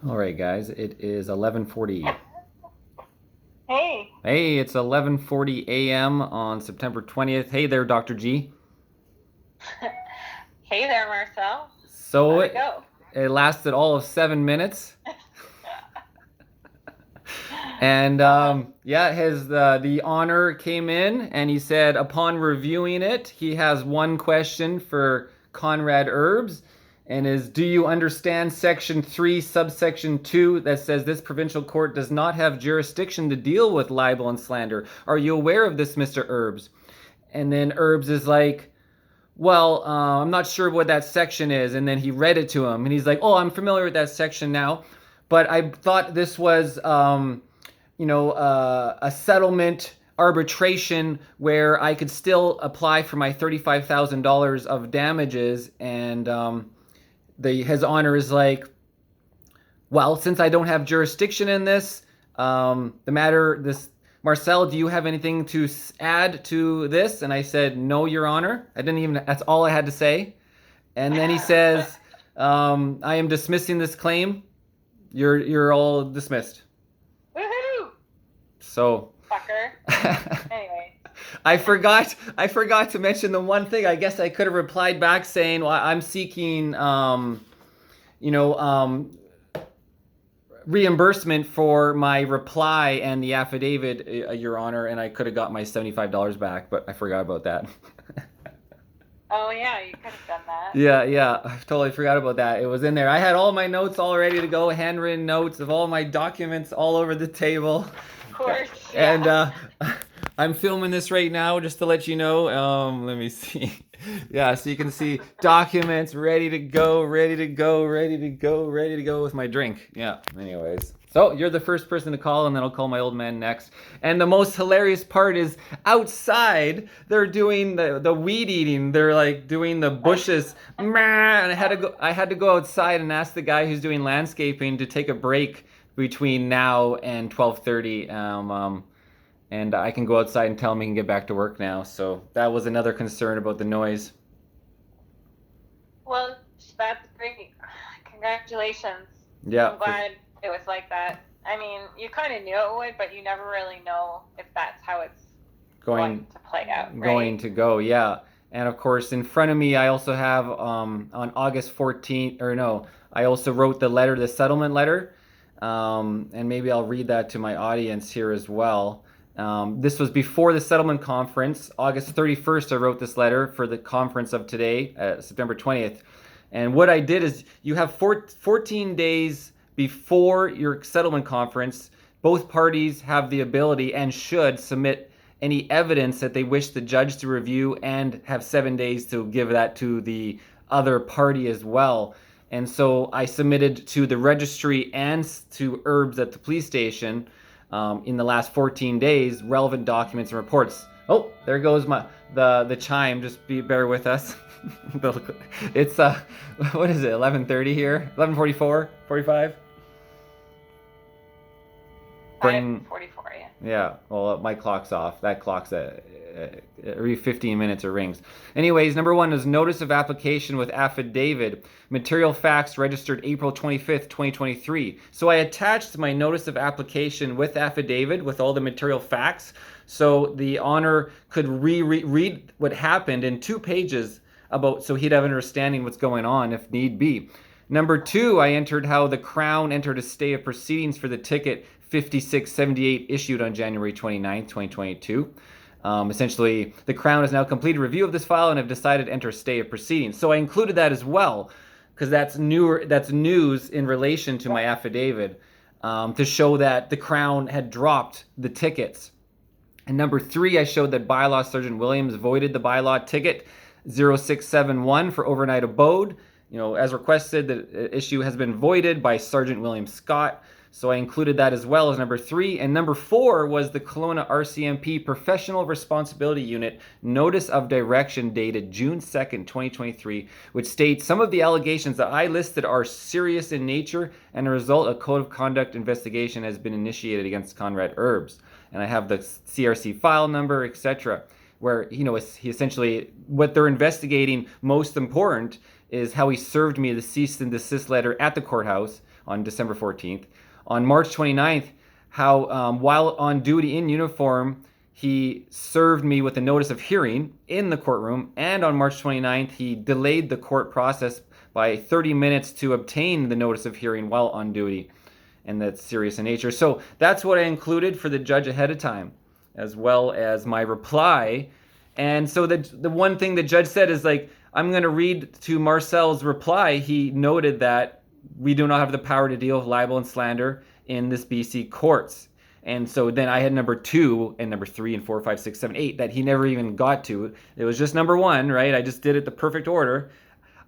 All right, guys, it is 11:40. Hey. Hey, it's 11:40 a.m. on September 20th. Hey there, Dr. G. Hey there, Marcel. So How'd it it, go? it lasted all of 7 minutes. And Uh-huh. yeah, the honor came in and he said upon reviewing it, he has one question for Conrad Erbes and is do you understand section 3 subsection 2 that says this provincial court does not have jurisdiction to deal with libel and slander? Are you aware of this, Mr. Erbes? And then Erbes is like, well, I'm not sure what that section is. And then he read it to him and he's like, oh, I'm familiar with that section now, but I thought this was a settlement arbitration where I could still apply for my $35,000 of damages. And his honor is like, well, since I don't have jurisdiction in this, this Marcel, do you have anything to add to this? And I said, no, Your Honor. I didn't even. That's all I had to say. And then he says, I am dismissing this claim. You're all dismissed. Woohoo! So Fucker. Anyway. I forgot to mention the one thing. I guess I could have replied back saying, well, I'm seeking you know, reimbursement for my reply and the affidavit, Your Honor, and I could have got my $75 back, but I forgot about that. Oh yeah, you could have done that. Yeah, I totally forgot about that. It was in there. I had all my notes all ready to go, handwritten notes of all my documents all over the table. Of course. And Yeah. I'm filming this right now just to let you know. Let me see. Yeah, so you can see documents ready to go, ready to go, ready to go, ready to go with my drink. Yeah, anyways. So you're the first person to call, and then I'll call my old man next. And the most hilarious part is outside, they're doing the weed eating. They're like doing the bushes. And I had to go outside and ask the guy who's doing landscaping to take a break between now and 12:30. And I can go outside and tell him he can get back to work now. So that was another concern about the noise. Well, that's great. Congratulations. Yeah, I'm glad it was like that. I mean, you kind of knew it would, but you never really know if that's how it's going going to play out, going right? to go. Yeah, and of course in front of me I also have on August 14th, or no, I also wrote the settlement letter, and maybe I'll read that to my audience here as well. This was before the settlement conference. August 31st, I wrote this letter for the conference of today, September 20th. And what I did is you have 14 days before your settlement conference. Both parties have the ability and should submit any evidence that they wish the judge to review and have 7 days to give that to the other party as well. And so I submitted to the registry and to Erbes at the police station in the last 14 days relevant documents and reports. Oh, there goes the chime. Just bear with us. It's what is it? 11:30 here. 11:44, 45. Bring 5:44. Yeah. Yeah, well, my clock's off. That clock's every 15 minutes it rings. Anyways, number one is notice of application with affidavit. Material facts registered April 25th, 2023. So I attached my notice of application with affidavit with all the material facts. So the honor could read what happened in 2 pages so he'd have an understanding what's going on if need be. Number two, I entered how the Crown entered a stay of proceedings for the ticket 5678 issued on January 29th, 2022. Essentially, the Crown has now completed review of this file and have decided to enter a stay of proceedings. So I included that as well because that's news in relation to my affidavit, to show that the Crown had dropped the tickets. And number three, I showed that bylaw Sergeant Williams voided the bylaw ticket 0671 for overnight abode. As requested, the issue has been voided by Sergeant William Scott. So I included that as well as number three. And number four was the Kelowna RCMP Professional Responsibility Unit Notice of Direction dated June 2nd, 2023, which states some of the allegations that I listed are serious in nature, and as a result, a code of conduct investigation has been initiated against Conrad Erbes. And I have the CRC file number, etc., where he essentially what they're investigating, most important, is how he served me the cease and desist letter at the courthouse on December 14th. On March 29th, how while on duty in uniform, he served me with a notice of hearing in the courtroom. And on March 29th, he delayed the court process by 30 minutes to obtain the notice of hearing while on duty. And that's serious in nature. So that's what I included for the judge ahead of time, as well as my reply. And so the one thing the judge said is like, I'm going to read to Marcel's reply. He noted that we do not have the power to deal with libel and slander in this BC courts. And so then I had number 2 and number 3 and 4, 5, 6, 7, 8 that he never even got to. It was just number 1, right? I just did it the perfect order.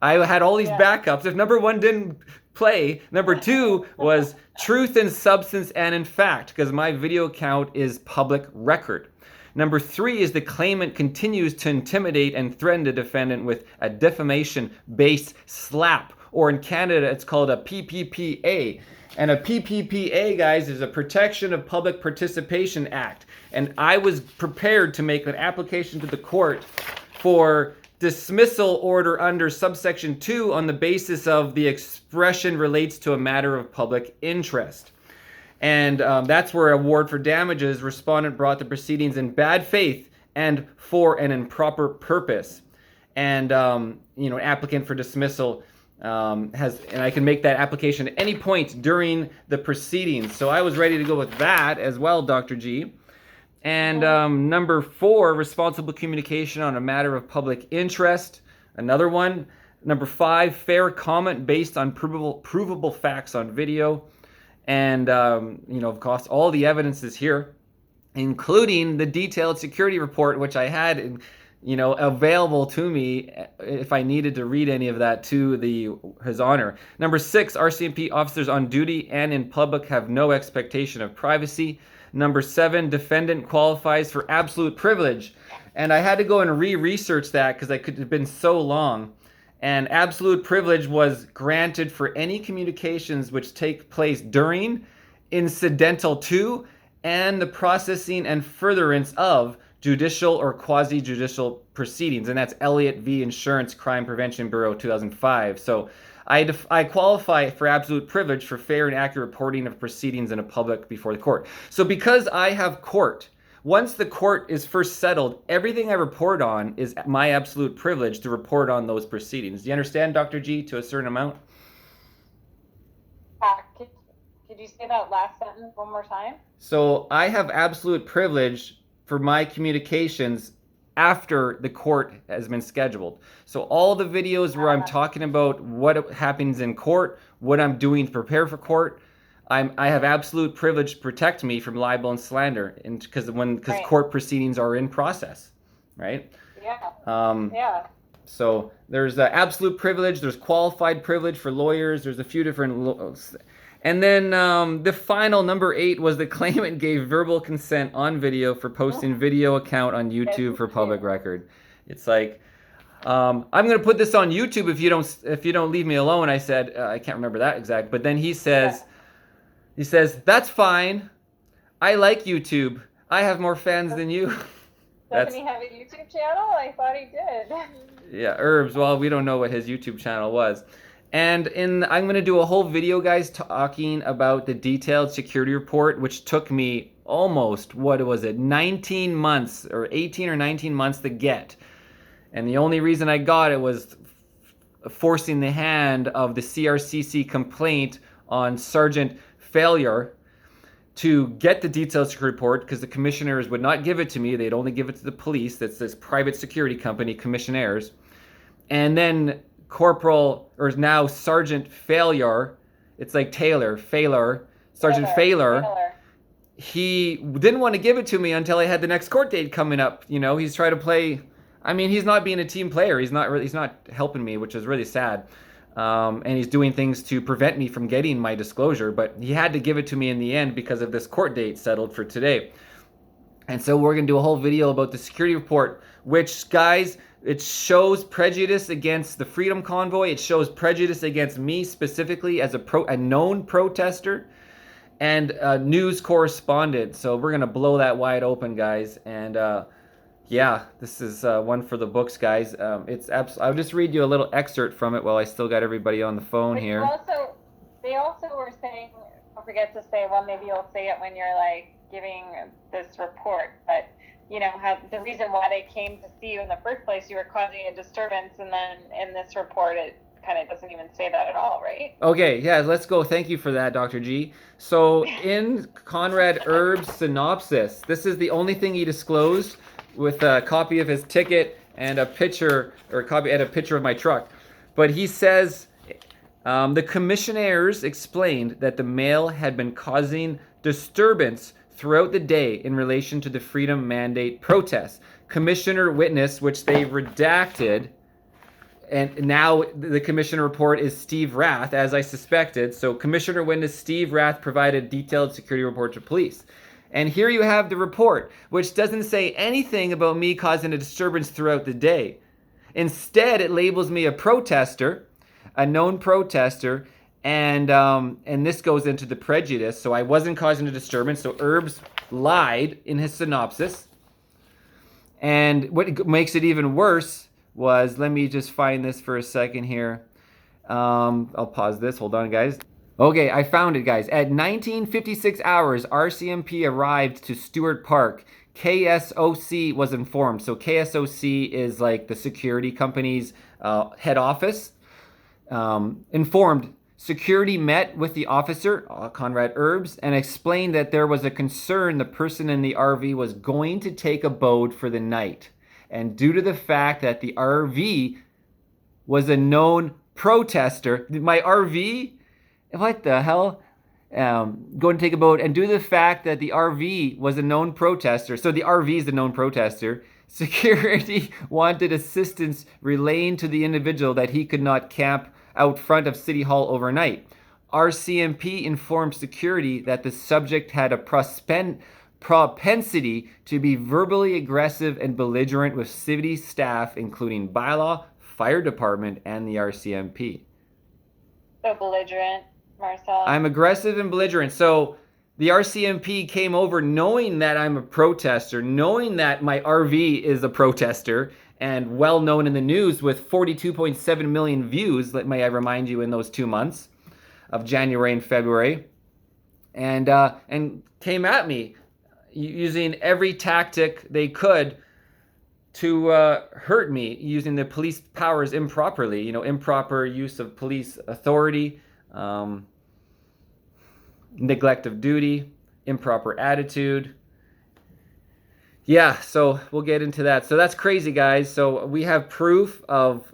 I had all these backups. If number 1 didn't play, number 2 was truth in substance and in fact, because my video account is public record. Number 3 is the claimant continues to intimidate and threaten the defendant with a defamation-based slap, or in Canada, it's called a PPPA. And a PPPA, guys, is a Protection of Public Participation Act. And I was prepared to make an application to the court for dismissal order under subsection 2 on the basis of the expression relates to a matter of public interest. And that's where award for damages, respondent brought the proceedings in bad faith and for an improper purpose. And, applicant for dismissal and I can make that application at any point during the proceedings. So I was ready to go with that as well, Dr. G. And number 4, responsible communication on a matter of public interest. Another one. Number 5, fair comment based on provable facts on video. And, of course, all the evidence is here, including the detailed security report, which I had, available to me if I needed to read any of that to His Honor. Number 6, RCMP officers on duty and in public have no expectation of privacy. Number 7, defendant qualifies for absolute privilege. And I had to go and re-research that because it could have been so long. And absolute privilege was granted for any communications which take place during, incidental to, and the processing and furtherance of judicial or quasi-judicial proceedings. And that's Elliott v. Insurance Crime Prevention Bureau 2005. So I qualify for absolute privilege for fair and accurate reporting of proceedings in a public before the court. So because I have court, once the court is first settled, everything I report on is my absolute privilege to report on those proceedings. Do you understand, Dr. G, to a certain amount? Could you say that last sentence one more time? So I have absolute privilege for my communications after the court has been scheduled. So all the videos where I'm talking about what happens in court, what I'm doing to prepare for court, I have absolute privilege to protect me from libel and slander, and because right. Court proceedings are in process, right? Yeah. So there's absolute privilege, there's qualified privilege for lawyers, there's a few different. And then the final number 8 was the claimant gave verbal consent on video for posting video account on YouTube for public record. It's like, I'm going to put this on YouTube if you don't leave me alone. I said, I can't remember that exact, but then he says, that's fine. I like YouTube. I have more fans than you. Doesn't he have a YouTube channel? I thought he did. Yeah, Erbes. Well, we don't know what his YouTube channel was. And I'm going to do a whole video, guys, talking about the detailed security report, which took me almost, 19 months or 18 or 19 months to get. And the only reason I got it was forcing the hand of the CRCC complaint on Sergeant Failure to get the detailed security report, because the commissioners would not give it to me. They'd only give it to the police. That's this private security company, commissionaires. And then now Sergeant Failure, it's like Sergeant Failure. He didn't want to give it to me until I had the next court date coming up. He's trying to play. I mean, he's not being a team player. He's not helping me, which is really sad. And he's doing things to prevent me from getting my disclosure, but he had to give it to me in the end because of this court date settled for today. And so we're going to do a whole video about the security report, which, guys, it shows prejudice against the Freedom Convoy. It shows prejudice against me specifically as a known protester and a news correspondent. So we're going to blow that wide open, guys. And Yeah, this is one for the books, guys. I'll just read you a little excerpt from it while I still got everybody on the phone But here. they also were saying, don't forget to say, well, maybe you'll say it when you're like giving this report, but you know, how the reason why they came to see you in the first place, you were causing a disturbance, and then in this report, it kind of doesn't even say that at all, right? Okay, yeah, let's go. Thank you for that, Dr. G. So in Conrad Erbes' synopsis, this is the only thing he disclosed with a copy of his ticket and a picture of my truck. But he says the commissioners explained that the male had been causing disturbance throughout the day in relation to the freedom mandate protests. Commissioner witness, which they redacted. And now the commissioner report is Steve Rath, as I suspected. So Commissioner witness Steve Rath provided detailed security report to police. And here you have the report, which doesn't say anything about me causing a disturbance throughout the day. Instead, it labels me a protester, a known protester, and this goes into the prejudice. So I wasn't causing a disturbance. So Erbes lied in his synopsis. And what makes it even worse was, let me just find this for a second here. I'll pause this. Hold on, guys. Okay, I found it, guys. At 19:56 hours, RCMP arrived to Stewart Park. KSOC was informed. So KSOC is like the security company's head office. Informed. Security met with the officer, Conrad Erbes, and explained that there was a concern the person in the RV was going to take abode for the night. And due to the fact that the RV was a known protester, my RV, what the hell? Going to take a boat, and due to the fact that the RV was a known protester, so the RV is the known protester, security wanted assistance relaying to the individual that he could not camp out front of City Hall overnight. RCMP informed security that the subject had a propensity to be verbally aggressive and belligerent with city staff, including bylaw, fire department, and the RCMP. So belligerent, Marcel. I'm aggressive and belligerent. So the RCMP came over knowing that I'm a protester, knowing that my RV is a protester, and well known in the news with 42.7 million views, may I remind you, in those 2 months of January and February, and came at me using every tactic they could to hurt me, using the police powers improperly. You know, improper use of police authority, neglect of duty, improper attitude. Yeah, so we'll get into that. So that's crazy, guys. So we have proof of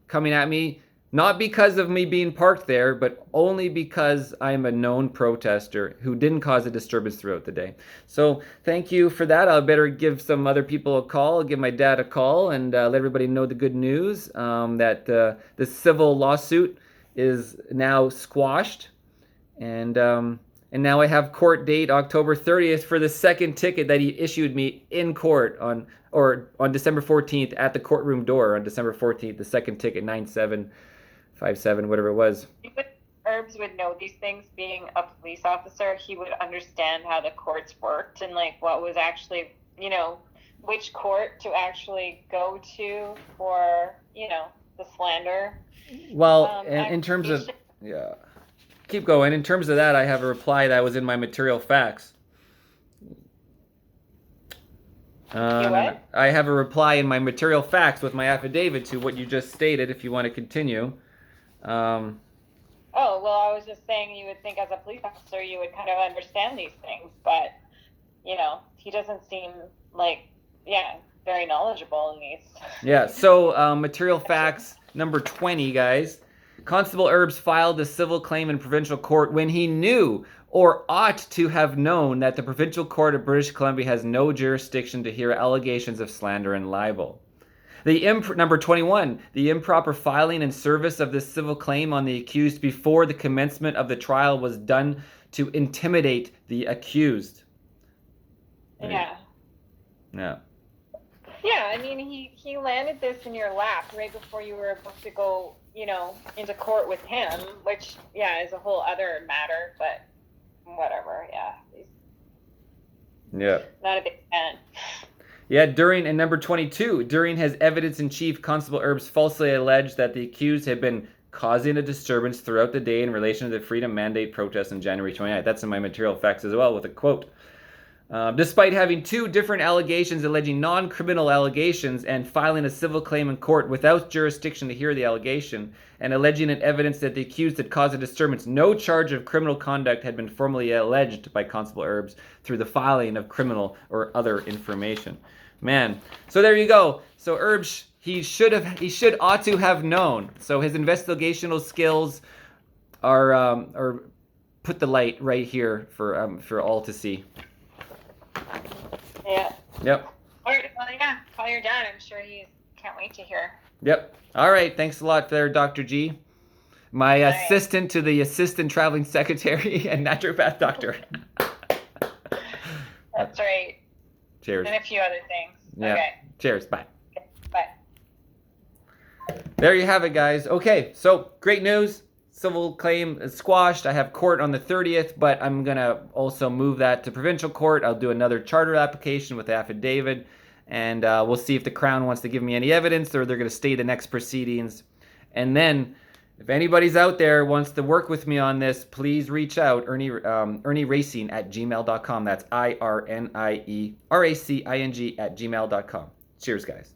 coming at me, not because of me being parked there, but only because I'm a known protester who didn't cause a disturbance throughout the day. So thank you for that. I'll better give some other people a call. I'll give my dad a call and let everybody know the good news, that the civil lawsuit is now squashed. And now I have court date October 30th for the second ticket that he issued me in court on December 14th at the courtroom door on December 14th, the second ticket, 9757, whatever it was. Erbes would know these things. Being a police officer, he would understand how the courts worked and like what was actually, you know, which court to actually go to for, you know, the slander. Well, in terms of, yeah. Keep going. In terms of that, I have a reply that was in my material facts. I have a reply in my material facts with my affidavit to what you just stated, if you want to continue. Oh, well, I was just saying you would think as a police officer you would kind of understand these things, but, you know, he doesn't seem like, very knowledgeable in these. Yeah, so material facts number 20, guys. Constable Erbes filed a civil claim in provincial court when he knew or ought to have known that the provincial court of British Columbia has no jurisdiction to hear allegations of slander and libel. Number 21, the improper filing and service of this civil claim on the accused before the commencement of the trial was done to intimidate the accused. Yeah. Yeah. Yeah, I mean, he landed this in your lap right before you were about to go, you know, into court with him, which, is a whole other matter, but whatever, yeah. Yeah. Not a big fan. Yeah, during, and number 22, during his evidence in chief, Constable Erbes falsely alleged that the accused had been causing a disturbance throughout the day in relation to the Freedom Mandate protest on January 29th. That's in my material facts as well, with a quote. Despite having two different allegations alleging non-criminal allegations and filing a civil claim in court without jurisdiction to hear the allegation and alleging in evidence that the accused had caused a disturbance, no charge of criminal conduct had been formally alleged by Constable Erbes through the filing of criminal or other information. Man, so there you go. So Erbes, he ought to have known. So his investigational skills are put the light right here for all to see. Yeah. Yep. Well, yeah, call your dad. I'm sure he can't wait to hear. Yep. All right. Thanks a lot there, Dr. G. My assistant to the assistant traveling secretary and naturopath doctor. That's right. Cheers. And a few other things. Yeah. Okay. Cheers. Bye. Okay. Bye. There you have it, guys. Okay. So great news. Civil claim is squashed. I have court on the 30th, but I'm going to also move that to provincial court. I'll do another charter application with affidavit, and we'll see if the Crown wants to give me any evidence or they're going to stay the next proceedings. And then if anybody's out there wants to work with me on this, please reach out, ernieRacing@gmail.com. That's IRNIERACING@gmail.com. Cheers, guys.